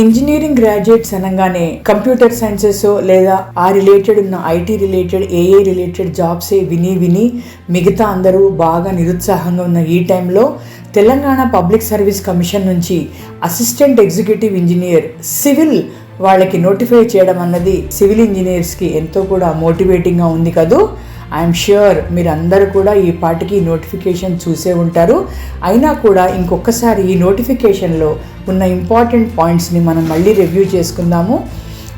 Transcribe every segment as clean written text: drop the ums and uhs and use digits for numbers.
Engineering graduates అనగానే computer sciences లేదా ఆ రిలేటెడ్ ఉన్న ఐటీ రిలేటెడ్ ఏఐ రిలేటెడ్ జాబ్సే విని మిగతా అందరూ బాగా నిరుత్సాహంగా ఉన్న ఈ టైంలో తెలంగాణ పబ్లిక్ సర్వీస్ కమిషన్ నుంచి అసిస్టెంట్ ఎగ్జిక్యూటివ్ ఇంజనీర్ సివిల్ వాళ్ళకి నోటిఫై చేయడం అన్నది సివిల్ ఇంజనీర్స్కి ఎంతో కూడా మోటివేటింగ్గా ఉంది కదూ. ఐఎమ్ ష్యూర్ మీరు అందరూ కూడా ఈ పాటికి నోటిఫికేషన్ చూసే ఉంటారు. అయినా కూడా ఇంకొకసారి ఈ నోటిఫికేషన్లో ఉన్న ఇంపార్టెంట్ పాయింట్స్ని మనం మళ్ళీ రివ్యూ చేసుకుందాము.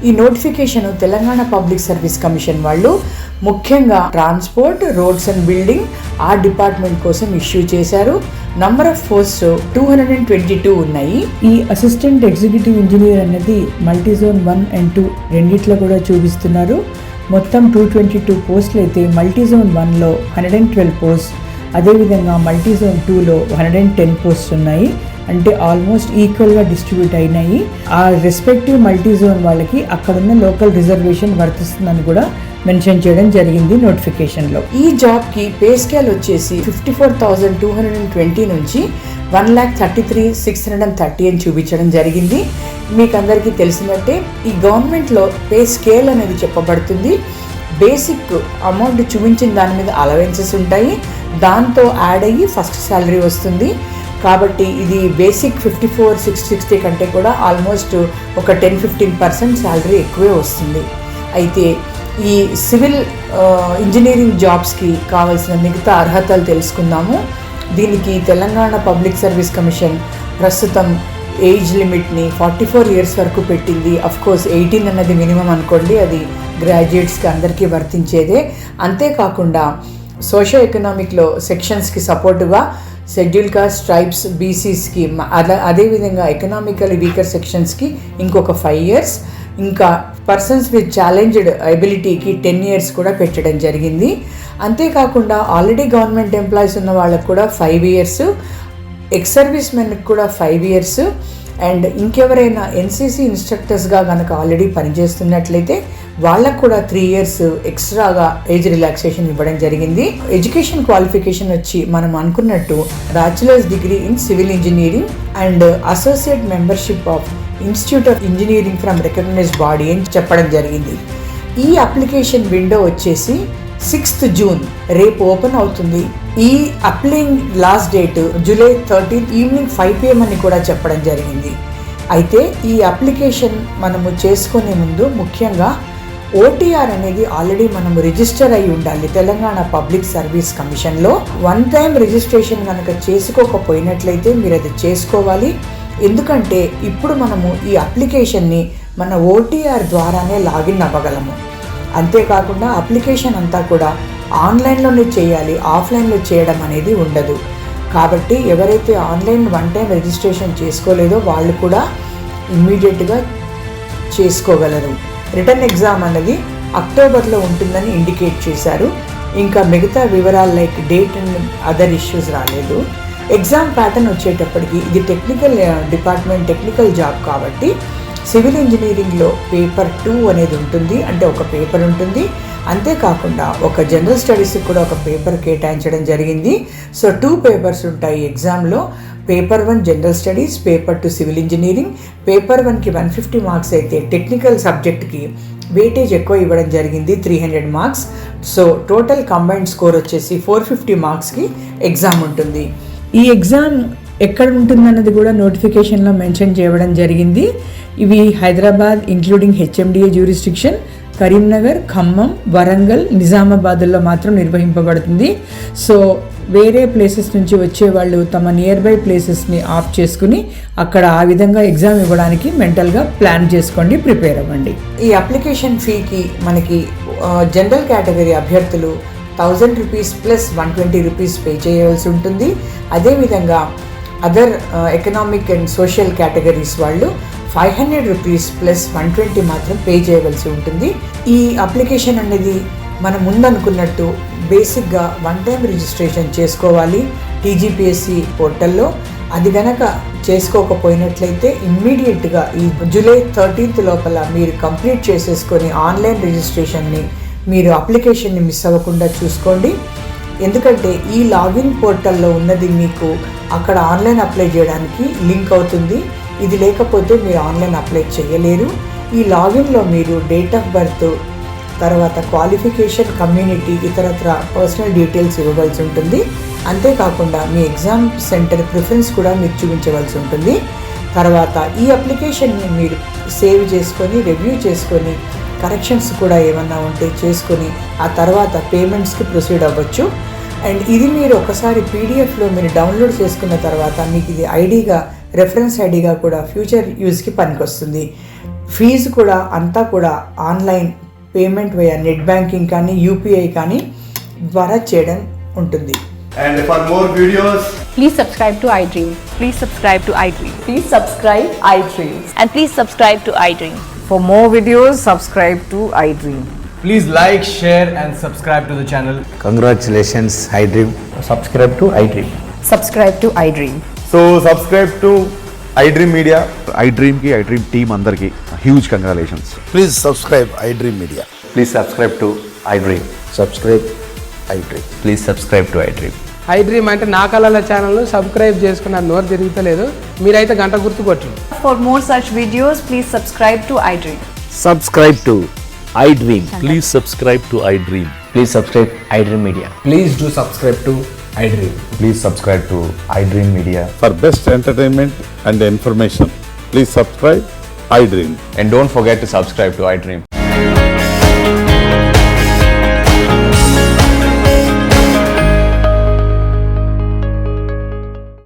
ఈ notification Telangana public service commission వాళ్ళు ముఖ్యంగా ట్రాన్స్పోర్ట్, రోడ్స్ అండ్ బిల్డింగ్ ఆ డిపార్ట్మెంట్ కోసం ఇష్యూ చేశారు. నంబర్ ఆఫ్ పోస్ట్ 222 ఉన్నాయి. ఈ అసిస్టెంట్ ఎగ్జిక్యూటివ్ ఇంజనీర్ అనేది మల్టీజోన్ 1 and 2 రెండిట్లో కూడా చూపిస్తున్నారు. మొత్తం 222 పోస్టులు అయితే మల్టీజోన్ 1లో 112 పోస్ట్, అదేవిధంగా మల్టీజోన్ 2లో 110 పోస్ట్ ఉన్నాయి. అంటే ఆల్మోస్ట్ ఈక్వల్గా డిస్ట్రిబ్యూట్ అయినాయి. ఆ రెస్పెక్టివ్ మల్టీజోన్ వాళ్ళకి అక్కడున్న లోకల్ రిజర్వేషన్ వర్తిస్తుందని కూడా మెన్షన్ చేయడం జరిగింది నోటిఫికేషన్లో. ఈ జాబ్కి పే స్కేల్ వచ్చేసి 54,220 నుంచి 1,33,630 అని చూపించడం జరిగింది. మీకు అందరికీ తెలిసినట్టే ఈ గవర్నమెంట్లో పే స్కేల్ అనేది చెప్పబడుతుంది. బేసిక్ అమౌంట్ చూపించిన దాని మీద అలవెన్సెస్ ఉంటాయి, దాంతో యాడ్ అయ్యి ఫస్ట్ శాలరీ వస్తుంది. కాబట్టి ఇది బేసిక్ 54,660 కంటే కూడా ఆల్మోస్ట్ ఒక 10-15% శాలరీ ఎక్కువే వస్తుంది. అయితే ఈ సివిల్ ఇంజనీరింగ్ జాబ్స్కి కావాల్సిన మిగతా అర్హతలు తెలుసుకుందాము. దీనికి తెలంగాణ పబ్లిక్ సర్వీస్ కమిషన్ ప్రస్తుతం ఏజ్ లిమిట్ని 44 years వరకు పెట్టింది. అఫ్కోర్స్ 18 అన్నది మినిమం అనుకోండి, అది గ్రాడ్యుయేట్స్కి అందరికీ వర్తించేదే. అంతేకాకుండా సోషల్ ఎకనామిక్లో సెక్షన్స్కి సపోర్టుగా షెడ్యూల్ కాస్ట్, ట్రైబ్స్, బీసీస్కి అదేవిధంగా ఎకనామికల్ వీకర్ సెక్షన్స్కి ఇంకొక 5 years, ఇంకా పర్సన్స్ విత్ ఛాలెంజ్డ్ ఎబిలిటీకి 10 years కూడా పెట్టడం జరిగింది. అంతేకాకుండా ఆల్రెడీ గవర్నమెంట్ ఎంప్లాయీస్ ఉన్న వాళ్ళకు కూడా 5 years, ఎక్స్ సర్వీస్ మెన్కి కూడా 5 years, అండ్ ఇంకెవరైనా ఎన్సీసీ ఇన్స్ట్రక్టర్స్గా కనుక ఆల్రెడీ పనిచేస్తున్నట్లయితే వాళ్ళకు కూడా 3 years ఎక్స్ట్రాగా ఏజ్ రిలాక్సేషన్ ఇవ్వడం జరిగింది. ఎడ్యుకేషన్ క్వాలిఫికేషన్ వచ్చి మనం అనుకున్నట్టు bachelor's degree in civil engineering and associate membership of institute of engineering from recognised body అని చెప్పడం జరిగింది. ఈ అప్లికేషన్ విండో వచ్చేసి 6th June రేపు ఓపెన్ అవుతుంది. ఈ applying last date July 13th evening 5 PM అని కూడా చెప్పడం జరిగింది. అయితే ఈ అప్లికేషన్ మనము చేసుకునే ముందు ముఖ్యంగా ఓటీఆర్ అనేది ఆల్రెడీ మనము రిజిస్టర్ అయి ఉండాలి తెలంగాణ పబ్లిక్ సర్వీస్ కమిషన్లో. 1 time రిజిస్ట్రేషన్ కనుక చేసుకోకపోయినట్లయితే మీరు అది చేసుకోవాలి. ఎందుకంటే ఇప్పుడు మనము ఈ అప్లికేషన్ని మన ఓటీఆర్ ద్వారానే లాగిన్ అవ్వగలము. అంతేకాకుండా అప్లికేషన్ అంతా కూడా ఆన్లైన్లోనే చేయాలి, ఆఫ్లైన్లో చేయడం అనేది ఉండదు. కాబట్టి ఎవరైతే ఆన్లైన్ 1 time రిజిస్ట్రేషన్ చేసుకోలేదో వాళ్ళు కూడా ఇమ్మీడియట్గా చేసుకోగలరు. రిటర్న్ ఎగ్జామ్ అనేది అక్టోబర్లో ఉంటుందని ఇండికేట్ చేశారు. ఇంకా మిగతా వివరాలు like date and other issues రాలేదు. ఎగ్జామ్ ప్యాటర్న్ వచ్చేటప్పటికి ఇది టెక్నికల్ డిపార్ట్మెంట్, టెక్నికల్ జాబ్ కాబట్టి సివిల్ ఇంజనీరింగ్లో పేపర్ 2 అనేది ఉంటుంది, అంటే ఒక పేపర్ ఉంటుంది. అంతేకాకుండా ఒక జనరల్ స్టడీస్కి కూడా ఒక పేపర్ కేటాయించడం జరిగింది. సో 2 papers ఉంటాయి ఎగ్జామ్లో. Paper 1 general studies, paper 2 civil engineering. Paper 1కి 150 marks అయితే టెక్నికల్ సబ్జెక్ట్కి వెయిటేజ్ ఎక్కువ ఇవ్వడం జరిగింది, 300 marks. So total combined score వచ్చేసి 450 marksకి ఎగ్జామ్ ఉంటుంది. ఈ ఎగ్జామ్ ఎక్కడ ఉంటుందన్నది కూడా నోటిఫికేషన్లో మెన్షన్ చేయడం జరిగింది. ఇవి Hyderabad including HMDA jurisdiction, Karimnagar, Khammam, Warangal, నిజామాబాద్లో మాత్రం నిర్వహింపబడుతుంది. సో వేరే ప్లేసెస్ నుంచి వచ్చేవాళ్ళు తమ నియర్ బై ప్లేసెస్ని ఆఫ్ చేసుకుని అక్కడ ఆ విధంగా ఎగ్జామ్ ఇవ్వడానికి మెంటల్గా ప్లాన్ చేసుకోండి, ప్రిపేర్ అవ్వండి. ఈ అప్లికేషన్ ఫీకి మనకి జనరల్ కేటగిరీ అభ్యర్థులు 1,000 rupees ప్లస్ 120 rupees పే చేయవలసి ఉంటుంది. అదేవిధంగా other economic and social categories వాళ్ళు 500 rupees ప్లస్ 120 మాత్రం పే చేయవలసి ఉంటుంది. ఈ అప్లికేషన్ అనేది మనం ముందనుకున్నట్టు బేసిక్గా 1 time రిజిస్ట్రేషన్ చేసుకోవాలి టీజీపీఎస్సీ పోర్టల్లో. అది గనక చేసుకోకపోయినట్లయితే ఇమ్మీడియట్గా ఈ July 13th లోపల మీరు కంప్లీట్ చేసేసుకొని ఆన్లైన్ రిజిస్ట్రేషన్ని మీరు అప్లికేషన్ని మిస్ అవ్వకుండా చూసుకోండి. ఎందుకంటే ఈ లాగిన్ పోర్టల్లో ఉన్నది మీకు అక్కడ ఆన్లైన్ అప్లై చేయడానికి లింక్ అవుతుంది. ఇది లేకపోతే మీరు ఆన్లైన్ అప్లై చేయలేరు. ఈ లాగిన్లో మీరు డేట్ ఆఫ్ బర్త్, తర్వాత క్వాలిఫికేషన్, కమ్యూనిటీ, ఇతరత్ర పర్సనల్ డీటెయిల్స్ ఇవ్వవలసి ఉంటుంది. అంతేకాకుండా మీ ఎగ్జామ్ సెంటర్ ప్రిఫరెన్స్ కూడా మీరు చూపించవలసి ఉంటుంది. తర్వాత ఈ అప్లికేషన్ని మీరు సేవ్ చేసుకొని, రివ్యూ చేసుకొని, కరెక్షన్స్ కూడా ఏమన్నా ఉంటే చేసుకొని ఆ తర్వాత పేమెంట్స్కి ప్రొసీడ్ అవ్వచ్చు. అండ్ ఇది మీరు ఒకసారి పీడిఎఫ్లో మీరు డౌన్లోడ్ చేసుకున్న తర్వాత మీకు ఇది ఐడిగా, రెఫరెన్స్ ఐడిగా కూడా ఫ్యూచర్ యూజ్కి పనికొస్తుంది. ఫీజు కూడా అంతా కూడా online payment via net banking కానీ, యూపీఐ కానీ ద్వారా చేయడం ఉంటుంది. And for more videos, please subscribe to iDream. Please subscribe to iDream. Please subscribe iDream. And please subscribe to iDream. For more videos, subscribe to iDream. Please like, share and subscribe to the channel. Congratulations, iDream. Subscribe to iDream. Subscribe to iDream. so subscribe to iDream Media. iDream ki iDream team andarki huge congratulations. Please subscribe iDream Media. Please subscribe to iDream. Subscribe iDream. Please subscribe to iDream. iDream అంటే నా కళల ఛానల్ను subscribe చేసుకున్న నోరు తిరుగుతలేదు, మీరైతే గంట గుర్తు కొట్టండి. For more such videos, please subscribe to iDream. Subscribe to iDream. Please subscribe to iDream. Please subscribe iDream Media. Please do subscribe to iDream. Please subscribe to iDream Media. For best entertainment and information, please subscribe iDream. And don't forget to subscribe to iDream.